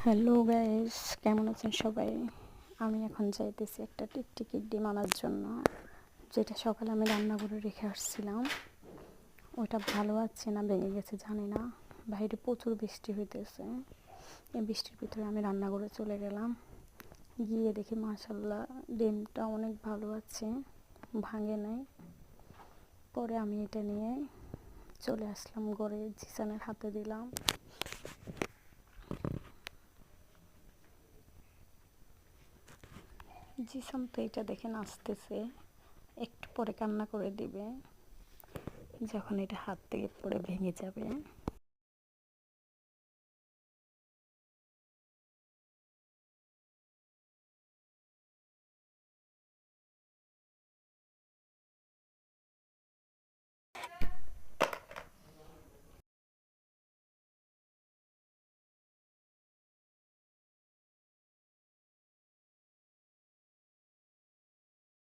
Hello guys, কেমন আছেন সবাই? আমি এখন যাইতেছি একটা টিকটিকির ডিম আনার জন্য, যেটা সকালে আমি রান্না করে রেখে আসছিলাম। ওইটা ভালো আছে না ভেঙে গেছে জানি না। বাইরে প্রচুর বৃষ্টি হইতেছে। এই বৃষ্টির ভিতরে আমি রান্না করে চলে গেলাম। গিয়ে দেখি মাশাআল্লাহ ডিমটা অনেক ভালো আছে, ভাঙে নাই। পরে আমি এটা নিয়ে চলে আসলাম ঘরে, জিসানের হাতে দিলাম। জিসান তো এটা দেখে নাচতেছে, একটু পরে কান্না করে দিবে যখন এটা হাত থেকে পড়ে ভেঙে যাবে।